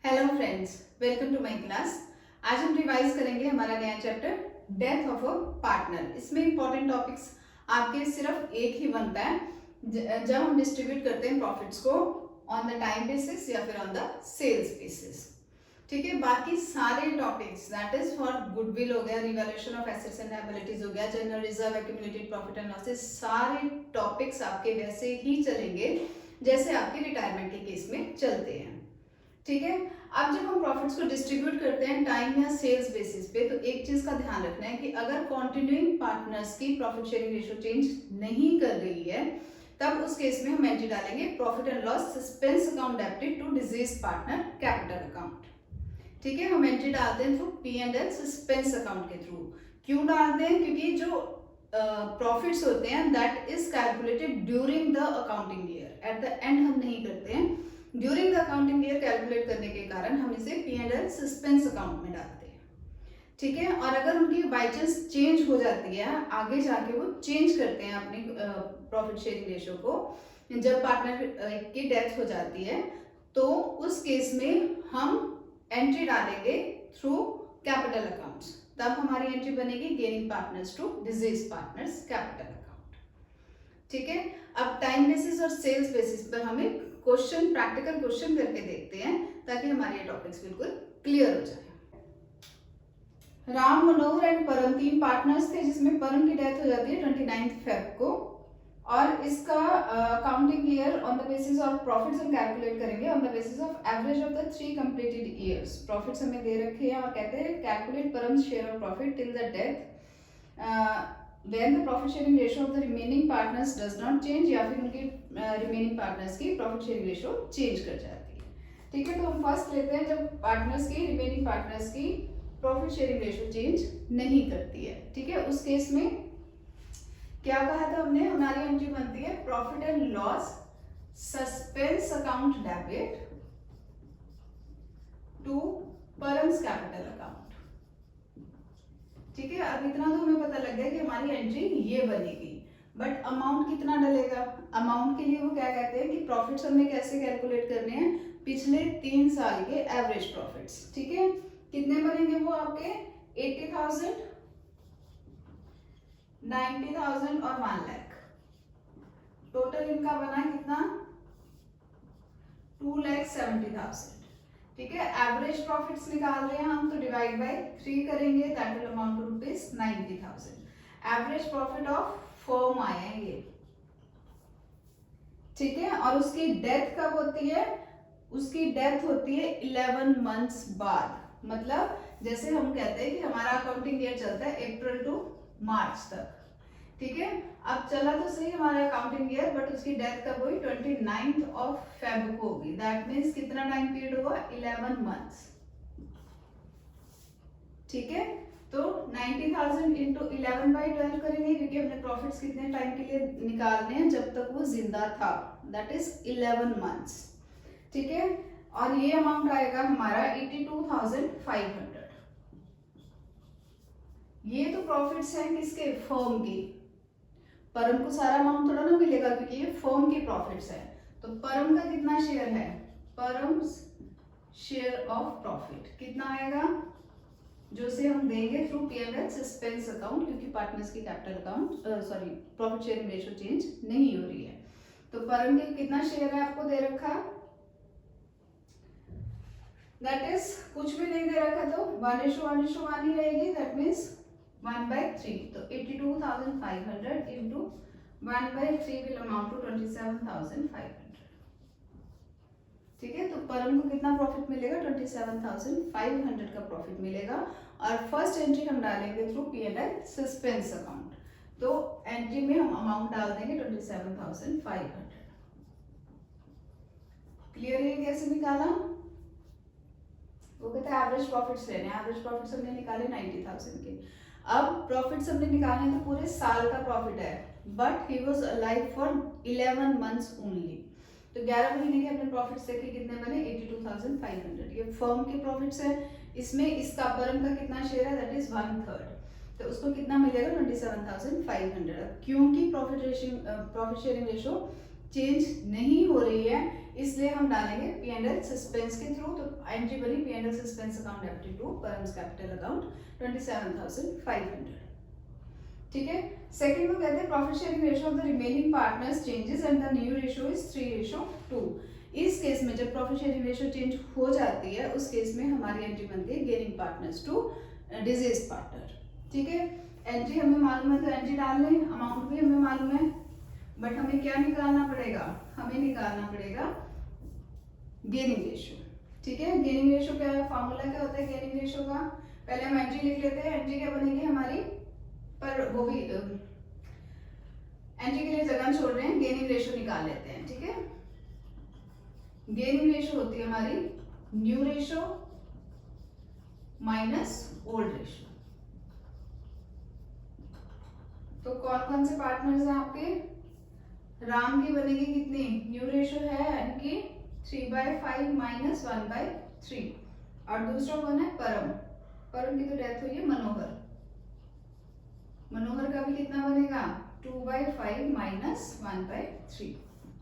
Hello friends, welcome to my class. आज हम revise करेंगे हमारा नया chapter death of a partner. इसमें इंपॉर्टेंट टॉपिक्स आपके सिर्फ एक ही बनता है जब हम डिस्ट्रीब्यूट करते हैं प्रॉफिट्स को ऑन द टाइम बेसिस या फिर ऑन द सेल्स बेसिस। ठीक है, बाकी सारे topics that is for goodwill हो गया, revaluation of assets and liabilities हो गया, general reserve, accumulated profit and losses, सारे टॉपिक्स आपके वैसे ही चलेंगे जैसे आपके रिटायरमेंट के केस में चलते हैं। ठीक है, अब जब हम प्रॉफिट्स को डिस्ट्रीब्यूट करते हैं टाइम या सेल्स बेसिस पे, तो एक चीज का ध्यान रखना है कि अगर कॉन्टिन्यूइंग पार्टनर्स की प्रॉफिट शेयरिंग रेशियो चेंज नहीं कर रही है, तब उस केस में हम एंट्री डालेंगे profit and loss suspense account debited to deceased partner capital account. ठीक है, हम एंट्री डालते हैं थ्रू P&L सस्पेंस अकाउंट के थ्रू। क्यों डालते हैं? क्योंकि जो प्रॉफिट्स होते हैं that is calculated during the accounting year, at the end हम नहीं करते हैं। During the accounting year calculate करने के कारण हम इसे P&L सस्पेंस अकाउंट में डालते हैं। ठीक है, और अगर उनकी बाई चांस चेंज हो जाती है, आगे जाके वो चेंज करते हैं अपनी प्रॉफिट शेयरिंग रेशियो को, जब पार्टनर की डेथ हो जाती है, तो उस केस में हम एंट्री डालेंगे थ्रू कैपिटल अकाउंट्स। तब हमारी एंट्री बनेगी gaining partners to deceased partners capital account. ठीक है, अब टाइम बेसिस और सेल्स बेसिस पर हमें क्वेश्चन, प्रैक्टिकल क्वेश्चन करके देखते हैं ताकि हमारे ये टॉपिक्स बिल्कुल क्लियर हो जाए। राम, मनोहर एंड परम 3 पार्टनर्स थे, जिसमें परम की डेथ हो जाती है 29 फेब को, और इसका counting year on the basis of profits हम कैलकुलेट करेंगे on the basis of average of the 3 completed years. Profits हमें दे रखे हैं और कहते हैं calculate params share of profit till the death when the profit sharing ratio of the remaining partners does not change, या फिर उनकी remaining partners की profit sharing ratio change कर जाती है। ठीक है, तो हम फर्स्ट लेते हैं जब पार्टनर्स की, remaining partners की profit sharing ratio change नहीं करती है। ठीक है, उस केस में क्या कहा था हमने? हमारी एंट्री बनती है profit and loss suspense account debit to Param's capital account. ठीक है, अब इतना तो हमें पता लग गया कि हमारी एंट्री ये बनेगी, बट अमाउंट कितना डलेगा? अमाउंट के लिए वो क्या कहते हैं कि प्रॉफिट्स हमने कैसे कैलकुलेट करने हैं? पिछले 3 साल के एवरेज प्रॉफिट्स। ठीक है, कितने बनेंगे वो आपके? 80,000, 90,000 और 1 लाख। टोटल इनका बना कितना? 2,70,000। ठीक है, एवरेज प्रॉफिट्स निकाल रहे हैं हम, तो डिवाइड बाय 3 करेंगे, that will amount to rupees 90,000। Average profit of firm आया है ये। ठीक है, और उसकी डेथ कब होती है? उसकी डेथ होती है 11 मंथ्स बाद। मतलब जैसे हम कहते हैं कि हमारा अकाउंटिंग ईयर चलता है अप्रैल टू मार्च तक। ठीक है, अब चला तो सही हमारा अकाउंटिंग ईयर, बट उसकी डेथ कब हुई? 29 ऑफ फेब को होगी। दैट मीन्स कितना टाइम पीरियड होगा? 11 मंथ्स। ठीक है, तो 90,000 इंटू 11/12 करेंगे, क्योंकि हमने प्रॉफिट्स कितने टाइम के लिए निकालने हैं? जब तक वो जिंदा था, दैट इज 11 मंथ्स। ठीक है, और ये अमाउंट आएगा हमारा 82,500। ये तो प्रॉफिट्स हैं किसके? फर्म की। परम को सारा अमाउंट थोड़ा ना मिलेगा, क्योंकि ये फर्म की प्रॉफिट्स है। तो परम का कितना शेयर है? परम्स शेयर ऑफ प्रॉफिट कितना आएगा? जो से हम देंगे थ्रू P&L सस्पेंस अकाउंट, क्योंकि पार्टनर्स की capital account profit sharing ratio change नहीं हो रही है। तो परम के कितना शेयर है आपको दे रखा? दैट इज कुछ भी नहीं दे रखा, तो 1:1:1 ही रहेगी, दैट मीन्स 1/3। तो 82,500 इंटू 1/3 विल अमाउंट टू 27,500। ठीक है, तो परम को कितना प्रॉफिट मिलेगा? 27,500 का प्रॉफिट मिलेगा, और फर्स्ट एंट्री हम डालेंगे थ्रू P&L सस्पेंस अकाउंट। तो एंट्री में हम अमाउंट डाल देंगे 27,500। क्लियर है? कैसे निकाला? वो कहते हैं एवरेज प्रॉफिट्स लेने। एवरेज प्रॉफिट्स हमने निकाले 90,000 के। अब प्रॉफिट्स हमने निकाले तो पूरे साल का प्रॉफिट है, but he was alive for 11 months only. तो 11 महीने के अपने प्रॉफिट्स देखे कितने बने? 82,500। ये फर्म के प्रॉफिट्स है, इसमें इसका परम का कितना शेयर है? That is 1/3। तो उसको कितना मिलेगा? 27,500। क्योंकि प्रॉफिट शेयरिंग रेशो चेंज नहीं हो रही है, इसलिए हम डालेंगे P&L सस्पेंस के थ्रू। तो एंट्री बनी P&L suspense account debited to Param's capital account 27,500। ठीक है। सेकंड में कहते हैं profit sharing ratio of the remaining partners changes and the new ratio is 3:2। इस केस में जब प्रॉफिट शेयरिंग रेशियो चेंज हो जाती है उस केस में हमारी एंट्री बनती है gaining partners to deceased partner. ठीक है। एंट्री हमें मालूम है तो एंट्री डाल लें, अमाउंट भी हमें मालूम है, बट हमें क्या निकालना पड़ेगा, हमें निकालना पड़ेगा गेनिंग रेशियो। ठीक है। गेनिंग रेशियो क्या है, फॉर्मूला क्या होता है गेनिंग रेशियो का, पहले हम एंट्री लिख लेते हैं। एंट्री क्या बनेगी हमारी, पर वो भी एंट्री के लिए जगह छोड़ रहे हैं, गेनिंग रेशियो निकाल लेते हैं। ठीक है। गेनिंग रेशियो होती है हमारी new ratio minus old ratio. तो कौन कौन से पार्टनर्स हैं आपके, राम की बनेगी कितनी, न्यू रेशियो है इनकी 3/5 माइनस 1/3। और दूसरा कौन है, परम। परम की तो डेथ हुई है मनोहर। मनोहर का भी कितना बनेगा 2/5 माइनस 1/3।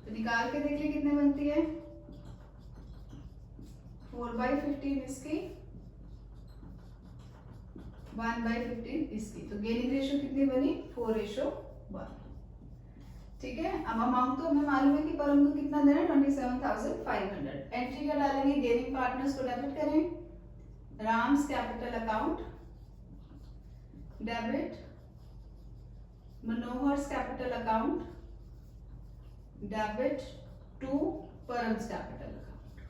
तो निकाल के देख ले कितने बनती है, 4/15 इसकी, 1/15 इसकी। तो गेनिंग रेशियो कितनी बनी 4:1। ठीक है। अब अमाउंट तो हमें मालूम है कि परम को कितना देना है 27,500। एंट्री क्या डालेंगे, गेनिंग पार्टनर्स को डेबिट करें, Ram's capital account debit, Manohar's capital account debit to Param's capital account.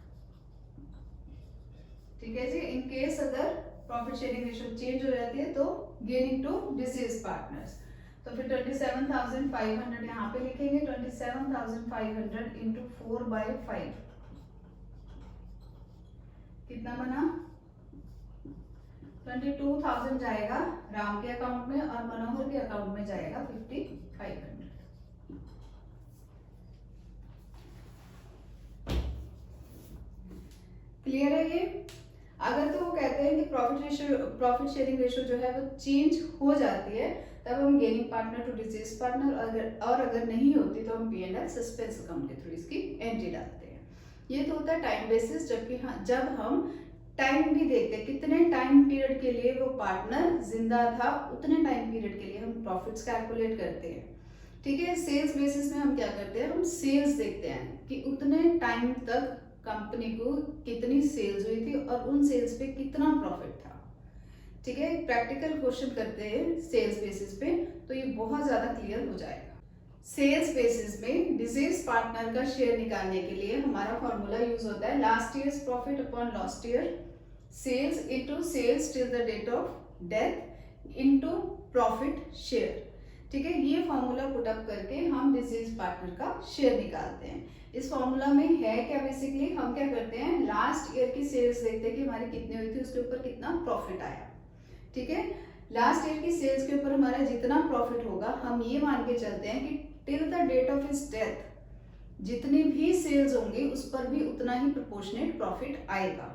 ठीक है जी। इन केस अगर प्रॉफिट शेयरिंग रेशियो चेंज हो जाती है तो गेनिंग टू डिसीज पार्टनर्स। तो फिर 27,500 यहाँ पे लिखेंगे, 27,500 इंटू 4/5 कितना बना 22,000 जाएगा राम के अकाउंट में और मनोहर के अकाउंट में जाएगा 5,500। क्लियर है ये। अगर तो वो कहते हैं कि प्रॉफिट शेयरिंग रेशियो जो है वो चेंज हो जाती है तब हम gaining partner to deceased partner, और अगर नहीं होती तो हम P&L सस्पेंस अकाउंट के थ्रू इसकी एंट्री डालते हैं। ये तो होता है टाइम बेसिस, जबकि हाँ जब हम टाइम भी देखते हैं कितने टाइम पीरियड के लिए वो पार्टनर जिंदा था, उतने टाइम पीरियड के लिए हम प्रॉफिट्स कैलकुलेट करते हैं। ठीक है। सेल्स बेसिस में हम क्या करते हैं, हम सेल्स देखते हैं कि उतने टाइम तक कंपनी को कितनी सेल्स हुई थी और उन सेल्स पे कितना प्रॉफिट था। ठीक है। प्रैक्टिकल क्वेश्चन करते हैं सेल्स बेसिस पे तो ये बहुत ज्यादा क्लियर हो जाएगा। सेल्स बेसिस में डिसीज पार्टनर का शेयर निकालने के लिए हमारा फॉर्मूला यूज होता है last year's profit upon last year sales into sales till the date of death into profit share. ठीक है। ये फॉर्मूला पुट अप करके हम डिसीज पार्टनर का शेयर निकालते हैं। इस फॉर्मूला में है क्या, बेसिकली हम क्या करते हैं लास्ट ईयर की सेल्स देखते हैं कि हमारी कितनी हुई थी, उसके ऊपर कितना प्रॉफिट आया। ठीक है। लास्ट ईयर की सेल्स के ऊपर हमारा जितना प्रॉफिट होगा हम ये मान के चलते हैं कि till the date of his death जितनी भी सेल्स होंगी उस पर भी उतना ही प्रोपोर्शनेट प्रॉफिट आएगा।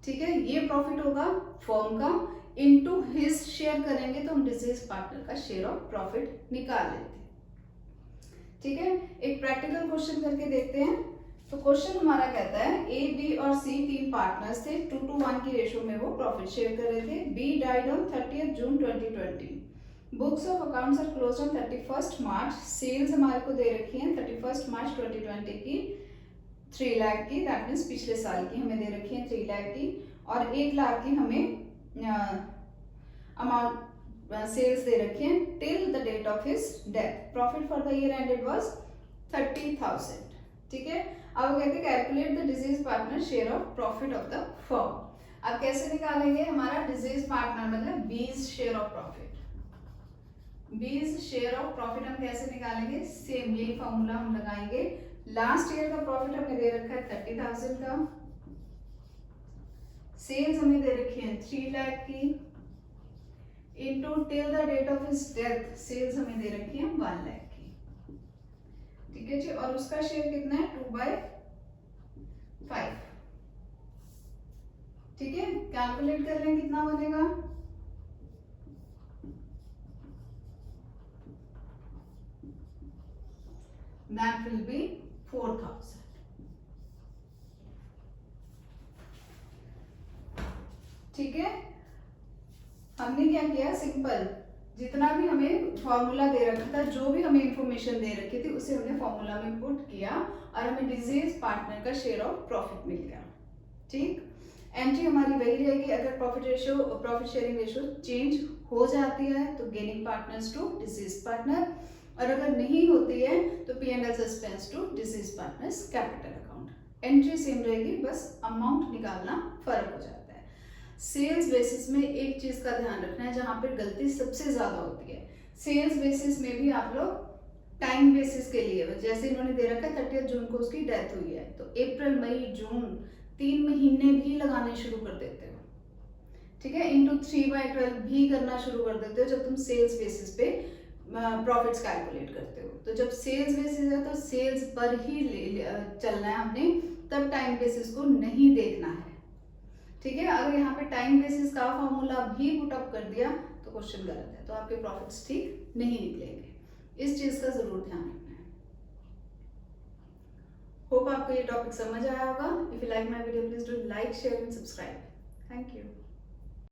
ठीक है। ये प्रॉफिट होगा फर्म का, इनटू हिज शेयर करेंगे तो हम डिसीज पार्टनर का शेयर ऑफ प्रॉफिट निकाल लेते हैं। ठीक है। एक प्रैक्टिकल क्वेश्चन करके देखते हैं। तो क्वेश्चन हमारा कहता है ए बी और सी तीन पार्टनर्स थे, 2:1 की रेशियो में वो प्रॉफिट शेयर कर रहे थे। B died on 30 June 2020। Books of accounts are closed on 31 March. Sales हमारे को दे रखी है 31 मार्च 2020 की 3 लाख की, दैट मीन्स पिछले साल की हमें दे रखी है 3 लाख की, और 1 लाख की हमें अमाउंट सेल्स दे रखी है till the date of his death. Profit for the year ended was 30,000। ठीक है। अब वो कहते हैं calculate the deceased partner share of profit of the firm. अब कैसे निकालेंगे, हमारा डिसीज पार्टनर मतलब B's share of profit. B's share of profit हम कैसे निकालेंगे, सेम यही फॉर्मूला हम लगाएंगे। लास्ट ईयर का प्रॉफिट हमें दे रखा है 30,000 का, सेल्स हमें दे रखी है 3 लाख की, into till the date of his death sales हमें दे रखी है 1 लाख की। ठीक है जी। और उसका शेयर कितना है 2/5। ठीक है। कैलकुलेट कर लें कितना बनेगा, दैट विल बी 4,000। ठीक है, हमने क्या किया, सिंपल जितना भी हमें फॉर्मूला दे रखा था, जो भी हमें इंफॉर्मेशन दे रखी थी, उसे हमने फॉर्मूला में पुट किया और हमें डिजीज पार्टनर का शेयर ऑफ प्रॉफिट मिल गया। ठीक, एंट्री हमारी वही रहेगी। अगर प्रॉफिट शेयरिंग रेशियो चेंज हो जाती है तो gaining partners to deceased partner, और अगर नहीं होती है तो P&L suspense to deceased partners capital account. Entry same रहेगी, बस अमाउंट निकालना फर्क हो जाता है। सेल्स बेसिस में एक चीज का ध्यान रखना है, जहां पर गलती सबसे ज्यादा होती है। सेल्स बेसिस में भी आप लोग टाइम बेसिस के लिए, जैसे इन्होंने दे रखा है 30 जून को उसकी डेथ हुई है, तो अप्रैल मई जून 3 महीने भी लगाने शुरू कर देते हो। ठीक है, इंटू 3/12 भी करना शुरू कर देते हो जब तुम सेल्स बेसिस पे प्रॉफिट्स कैलकुलेट करते हो। तो जब सेल्स बेसिस है तो सेल्स पर ही चलना है हमने, तब टाइम बेसिस को नहीं देखना है। ठीक है, अगर यहाँ पे टाइम बेसिस का फॉर्मूला भी पुटअप कर दिया तो क्वेश्चन गलत है, तो आपके प्रॉफिट्स ठीक नहीं निकलेंगे। इस चीज का जरूर ध्यान रखना है। होप आपको ये टॉपिक समझ आया होगा। If you like my video please do like, share and subscribe. Thank you.